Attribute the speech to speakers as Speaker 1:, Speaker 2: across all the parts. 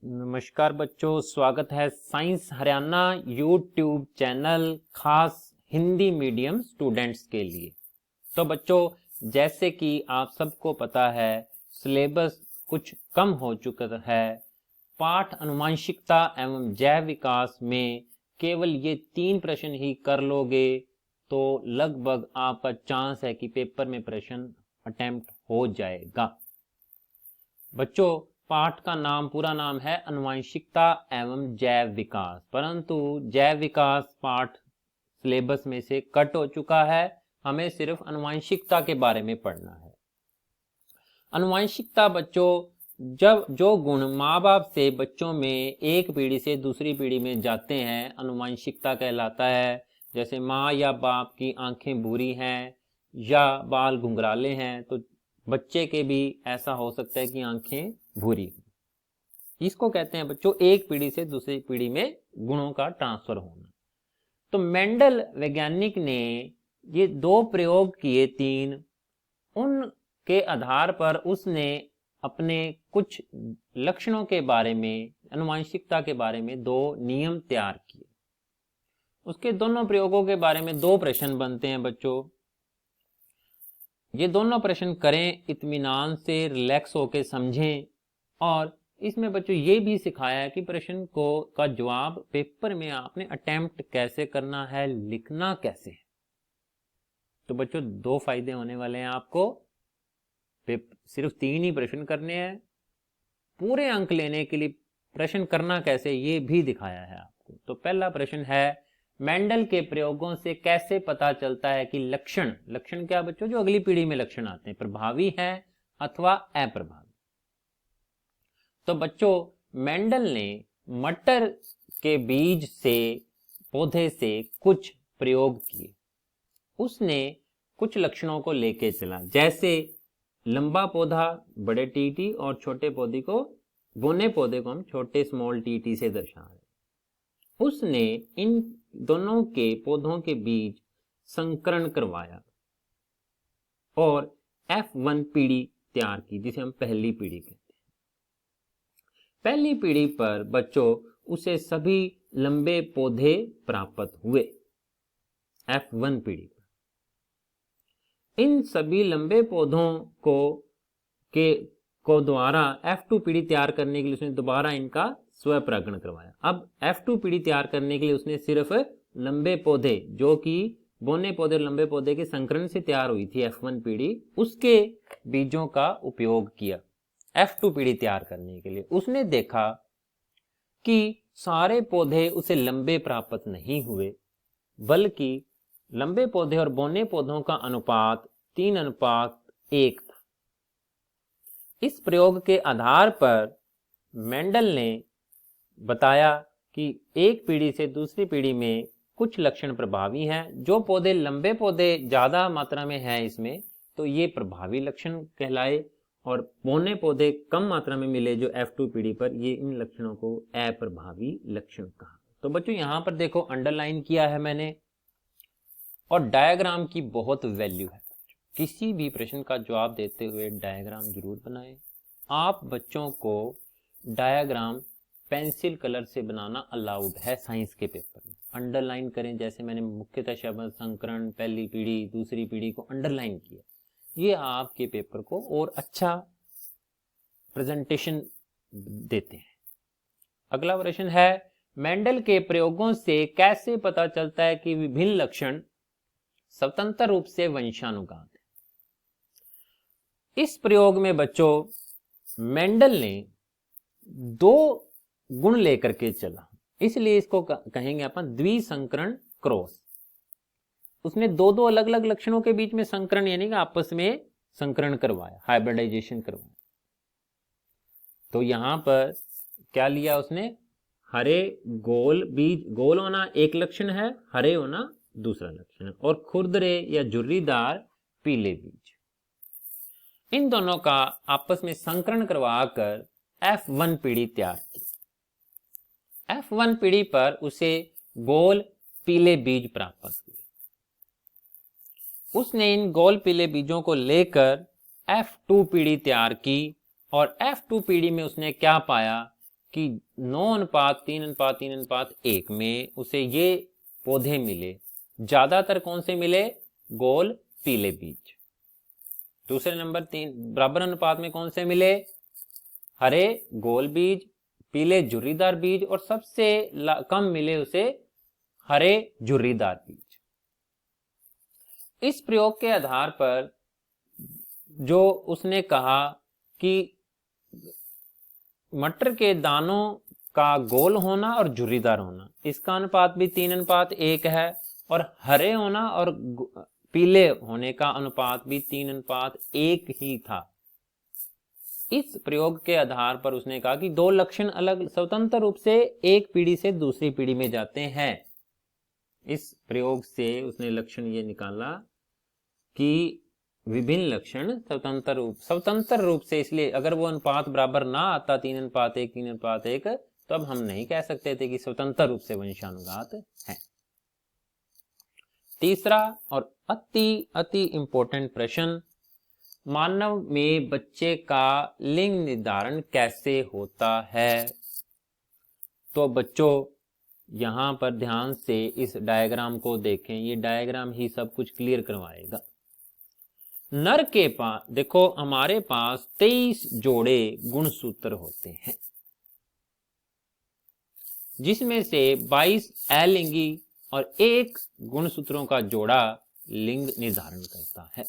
Speaker 1: नमस्कार बच्चों, स्वागत है साइंस हरियाणा यूट्यूब चैनल खास हिंदी मीडियम स्टूडेंट्स के लिए। तो बच्चों, जैसे कि आप सबको पता है, सिलेबस कुछ कम हो चुका है। पाठ अनुवांशिकता एवं जैव विकास में केवल ये 3 प्रश्न ही कर लोगे तो लगभग आपका चांस है कि पेपर में प्रश्न अटेम्प्ट हो जाएगा। बच्चों, पाठ का पूरा नाम है अनुवांशिकता एवं जैव विकास, परंतु जैव विकास पाठ सिलेबस में से कट हो चुका है। हमें सिर्फ अनुवांशिकता के बारे में पढ़ना है। अनुवांशिकता बच्चों, जब जो गुण माँ बाप से बच्चों में एक पीढ़ी से दूसरी पीढ़ी में जाते हैं, अनुवांशिकता कहलाता है। जैसे माँ या बाप की आंखें भूरी हैं या बाल घुंघराले हैं, तो बच्चे के भी ऐसा हो सकता है कि आंखें भूरी। इसको कहते हैं बच्चों एक पीढ़ी से दूसरी पीढ़ी में गुणों का ट्रांसफर होना। तो मेंडल वैज्ञानिक ने ये 2 प्रयोग किए, 3। उनके आधार पर उसने अपने कुछ लक्षणों के बारे में, अनुवांशिकता के बारे में 2 नियम तैयार किए। उसके दोनों प्रयोगों के बारे में 2 प्रश्न बनते हैं बच्चों। ये दोनों प्रश्न करें, इत्मीनान से रिलैक्स होकर समझें। और इसमें बच्चों ये भी सिखाया है कि प्रश्न का जवाब पेपर में आपने अटेम्प्ट कैसे करना है, लिखना कैसे है। तो बच्चों 2 फायदे होने वाले हैं आपको। सिर्फ 3 ही प्रश्न करने हैं। पूरे अंक लेने के लिए प्रश्न करना कैसे ये भी दिखाया है आपको। तो पहला प्रश्न है, मेंडल के प्रयोगों से कैसे पता चलता है कि लक्षण क्या बच्चों, जो अगली पीढ़ी में लक्षण आते हैं, प्रभावी है अथवा अप्रभावी। तो बच्चों, मेंडल ने मटर के बीज से, पौधे से कुछ प्रयोग किए। उसने कुछ लक्षणों को लेके चला, जैसे लंबा पौधा बड़े टीटी और छोटे पौधे को, बोने पौधे को हम छोटे स्मॉल टीटी से दर्शा रहे। उसने इन दोनों के पौधों के बीज संकरण करवाया और F1 पीढ़ी तैयार की, जिसे हम पहली पीढ़ी कहते हैं। पहली पीढ़ी पर बच्चों उसे सभी लंबे पौधे प्राप्त हुए। F1 पीढ़ी पर इन सभी लंबे पौधों को द्वारा F2 पीढ़ी तैयार करने के लिए उसने दोबारा इनका स्वपरागण करवाया। अब F2 पीढ़ी तैयार करने के लिए उसने सिर्फ लंबे पौधे, जो कि बोने पौधे और लंबे पौधे के संकरण से तैयार हुई थी F1 पीढ़ी, उसके बीजों का उपयोग किया F2 पीढ़ी तैयार करने के लिए। उसने देखा कि सारे पौधे उसे लंबे प्राप्त नहीं हुए, बल्कि लंबे पौधे और बोने पौधों का अनुपात 3:1 था। इस प्रयोग के आधार पर मेंडल ने बताया कि एक पीढ़ी से दूसरी पीढ़ी में कुछ लक्षण प्रभावी हैं। जो पौधे लंबे पौधे ज्यादा मात्रा में हैं इसमें, तो ये प्रभावी लक्षण कहलाए, और बोने पौधे कम मात्रा में मिले जो F2 पीढ़ी पर, ये इन लक्षणों को अप्रभावी लक्षण कहा। तो बच्चों यहां पर देखो अंडरलाइन किया है मैंने, और डायग्राम की बहुत वैल्यू है। किसी भी प्रश्न का जवाब देते हुए डायग्राम जरूर बनाएं। आप बच्चों को डायग्राम पेंसिल कलर से बनाना अलाउड है साइंस के पेपर में। अंडरलाइन करें, जैसे मैंने मुख्यतः शब्द संकरण, पहली पीढ़ी, दूसरी पीढ़ी को अंडरलाइन किया। ये आपके पेपर को और अच्छा प्रेजेंटेशन देते हैं। अगला प्रश्न है, मेंडल के प्रयोगों से कैसे पता चलता है कि विभिन्न लक्षण स्वतंत्र रूप से वंशानुगत है। इस प्रयोग में बच्चों मेंडल ने 2 गुण लेकर के चला, इसलिए इसको कहेंगे अपन द्विसंकरण क्रॉस। उसने 2 अलग अलग लक्षणों के बीच में संकरण, यानी कि आपस में संकरण करवाया, हाइब्रिडाइजेशन करवाया। तो यहां पर क्या लिया उसने, हरे गोल बीज, गोल होना एक लक्षण है, हरे होना दूसरा लक्षण है, और खुरदरे या झुर्रीदार पीले बीज। इन दोनों का आपस में संकरण करवाकर F1 पीढ़ी तैयार की। F1 पीढ़ी पर उसे गोल पीले बीज प्राप्त हुए। उसने इन गोल पीले बीजों को लेकर F2 पीढ़ी तैयार की, और F2 पीढ़ी में उसने क्या पाया कि 9:3:3:1 में उसे ये पौधे मिले, ज्यादातर कौन से मिले? गोल पीले बीज। दूसरे नंबर 3 बराबर अनुपात में कौन से मिले? हरे गोल बीज, पीले झुर्रीदार बीज, और सबसे कम मिले उसे हरे झुर्रीदार बीज। इस प्रयोग के आधार पर जो उसने कहा कि मटर के दानों का गोल होना और झुर्रीदार होना, इसका अनुपात भी 3:1 है, और हरे होना और पीले होने का अनुपात भी 3:1 ही था। इस प्रयोग के आधार पर उसने कहा कि दो लक्षण अलग स्वतंत्र रूप से एक पीढ़ी से दूसरी पीढ़ी में जाते हैं। इस प्रयोग से उसने लक्षण ये निकाला कि विभिन्न लक्षण स्वतंत्र रूप से, इसलिए अगर वो अनुपात बराबर ना आता 3:1 3:1, तो अब हम नहीं कह सकते थे कि स्वतंत्र रूप से वंशानुघात है। तीसरा और अति इंपॉर्टेंट प्रश्न, मानव में बच्चे का लिंग निर्धारण कैसे होता है? तो बच्चों यहां पर ध्यान से इस डायग्राम को देखें, ये डायग्राम ही सब कुछ क्लियर करवाएगा। नर के पास देखो, हमारे पास 23 जोड़े गुणसूत्र होते हैं, जिसमें से 22 अलिंगी और एक गुणसूत्रों का जोड़ा लिंग निर्धारण करता है।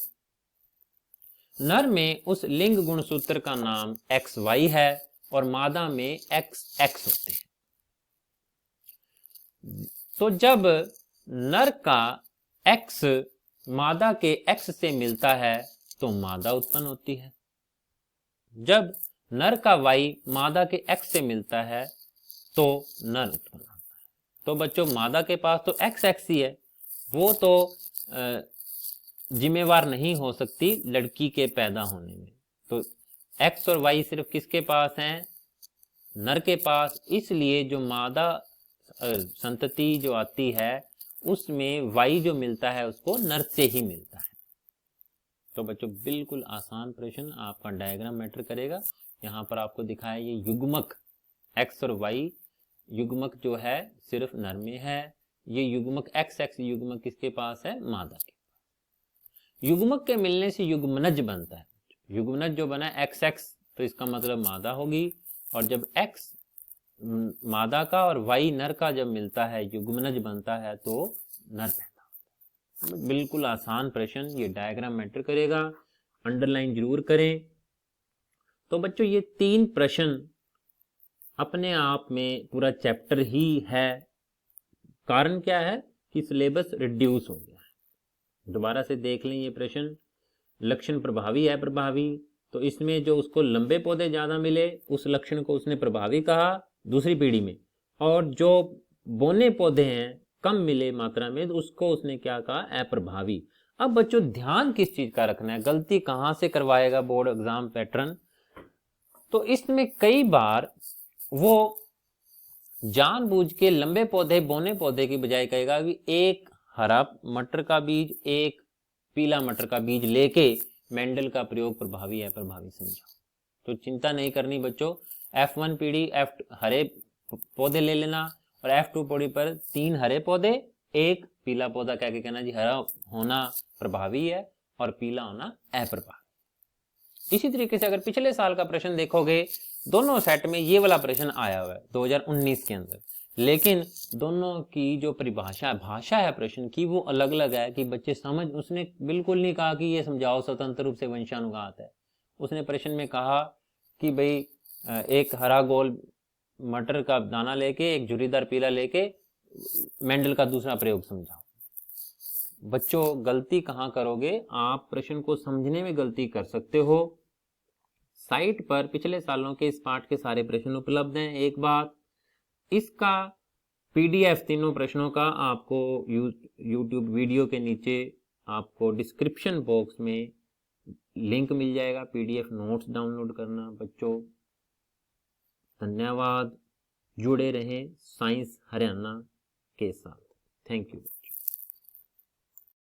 Speaker 1: नर में उस लिंग गुणसूत्र का नाम XY है और मादा में XX होते हैं। तो जब नर का X मादा के X से मिलता है तो मादा उत्पन्न होती है। जब नर का Y मादा के X से मिलता है तो नर उत्पन्न होता है। तो बच्चों मादा के पास तो XX ही है, वो तो जिम्मेवार नहीं हो सकती लड़की के पैदा होने में। तो X और Y सिर्फ किसके पास हैं? नर के पास। इसलिए जो मादा संतति जो आती है उसमें Y जो मिलता है उसको नर से ही मिलता है। तो बच्चों बिल्कुल आसान प्रश्न, आपका डायग्राम मैटर करेगा। यहाँ पर आपको दिखाया ये युग्मक X और Y युग्मक जो है सिर्फ नर में है, ये युग्मक XX युग्मक किसके पास है? मादा के। युग्मक के मिलने से युग्मनज बनता है। युग्मनज जो बना XX तो इसका मतलब मादा होगी, और जब X मादा का और Y नर का जब मिलता है युग्मनज बनता है तो नर पैदा होता है। बिल्कुल आसान प्रश्न, ये डायग्राम मैटर करेगा, अंडरलाइन जरूर करें। तो बच्चों ये 3 प्रश्न अपने आप में पूरा चैप्टर ही है। कारण क्या है कि सिलेबस रिड्यूस हो गया है। दोबारा से देख लें ये प्रश्न। लक्षण प्रभावी है प्रभावी, तो इसमें जो उसको लंबे पौधे ज्यादा मिले उस लक्षण को उसने प्रभावी कहा दूसरी पीढ़ी में, और जो बोने पौधे हैं कम मिले मात्रा में तो उसको उसने क्या कहा? अप्रभावी। अब बच्चों ध्यान किस चीज का रखना है, गलती कहां से करवाएगा बोर्ड एग्जाम पैटर्न? तो इसमें कई बार वो जानबूझ के लंबे पौधे बोने पौधे की बजाय कहेगा कि एक हरा मटर का बीज एक पीला मटर का बीज लेके मेंडल का प्रयोग प्रभावी है प्रभावी समझाओ। तो चिंता नहीं करनी बच्चों, F1 पीढ़ी हरे पौधे ले लेना, और F2 पीढ़ी पर 3 हरे पौधे एक पीला पौधा कह के कहना जी हरा होना प्रभावी है और पीला होना अप्रभावी। इसी तरीके से अगर पिछले साल का प्रश्न देखोगे, दोनों सेट में ये वाला प्रश्न आया हुआ है 2019 के अंदर, लेकिन दोनों की जो परिभाषा भाषा है प्रश्न की वो अलग अलग है कि बच्चे समझ। उसने बिल्कुल नहीं कहा कि ये समझाओ स्वतंत्र रूप से वंशानुघात है। उसने प्रश्न में कहा कि भाई एक हरा गोल मटर का दाना लेके एक झुर्रीदार पीला लेके मेंडल का दूसरा प्रयोग समझाओ। बच्चों गलती कहां करोगे? आप प्रश्न को समझने में गलती कर सकते हो। साइट पर पिछले सालों के इस पाठ के सारे प्रश्न उपलब्ध हैं। एक बात, इसका PDF तीनों प्रश्नों का आपको YouTube वीडियो के नीचे आपको डिस्क्रिप्शन बॉक्स में लिंक मिल जाएगा, PDF नोट्स डाउनलोड करना। बच्चों धन्यवाद, जुड़े रहें साइंस हरियाणा के साथ। Thank you.